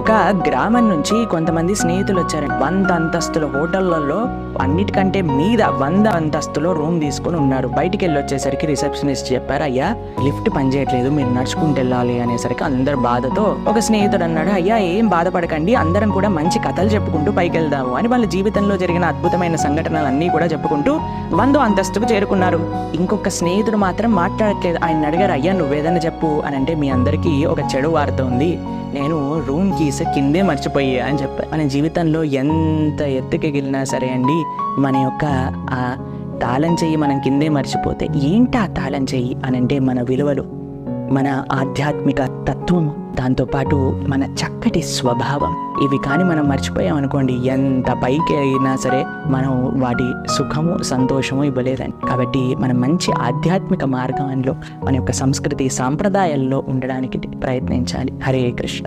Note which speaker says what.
Speaker 1: ఒక గ్రామం నుంచి కొంతమంది స్నేహితులు వచ్చారండి. 100 అంతస్తుల హోటళ్లలో అన్నిటికంటే మీద 100 అంతస్తులో రూమ్ తీసుకుని ఉన్నారు. బయటికి వెళ్ళి వచ్చేసరికి రిసెప్షనిస్ట్ చెప్పారు, అయ్యా లిఫ్ట్ పనిచేయట్లేదు, మీరు నడుచుకుంటూ వెళ్ళాలి అనేసరికి అందరు బాధతో ఒక స్నేహితుడు అన్నాడు, అయ్యా ఏం బాధపడకండి, అందరం కూడా మంచి కథలు చెప్పుకుంటూ పైకి వెళ్దాము అని వాళ్ళ జీవితంలో జరిగిన అద్భుతమైన సంఘటనలన్నీ కూడా చెప్పుకుంటూ 100వ అంతస్తుకు చేరుకున్నారు. ఇంకొక స్నేహితుడు మాత్రం మాట్లాడట్లేదు. ఆయన అడిగారు, అయ్యా నువ్వేదన్నా చెప్పు అని. అంటే మీ అందరికీ ఒక చెడు వార్త ఉంది, నేను రూమ్ కీస్ కిందే మర్చిపోయా అని చెప్పాను. మన జీవితంలో ఎంత ఎత్తుకెగిలినా సరే అండి, మన యొక్క ఆ తాళం చెయ్యి మనం కిందే మర్చిపోతే, ఏంటి ఆ తాళం చెయ్యి అని అంటే మన విలువలు, మన ఆధ్యాత్మిక తత్వము, దాంతోపాటు మన చక్కటి స్వభావం, ఇవి కానీ మనం మర్చిపోయాం అనుకోండి, ఎంత పైకి అయినా సరే మనం వాటి సుఖము సంతోషము ఇవ్వలేదండి. కాబట్టి మనం మంచి ఆధ్యాత్మిక మార్గంలో మన యొక్క సంస్కృతి సాంప్రదాయాల్లో ఉండడానికి ప్రయత్నించాలి. హరే కృష్ణ.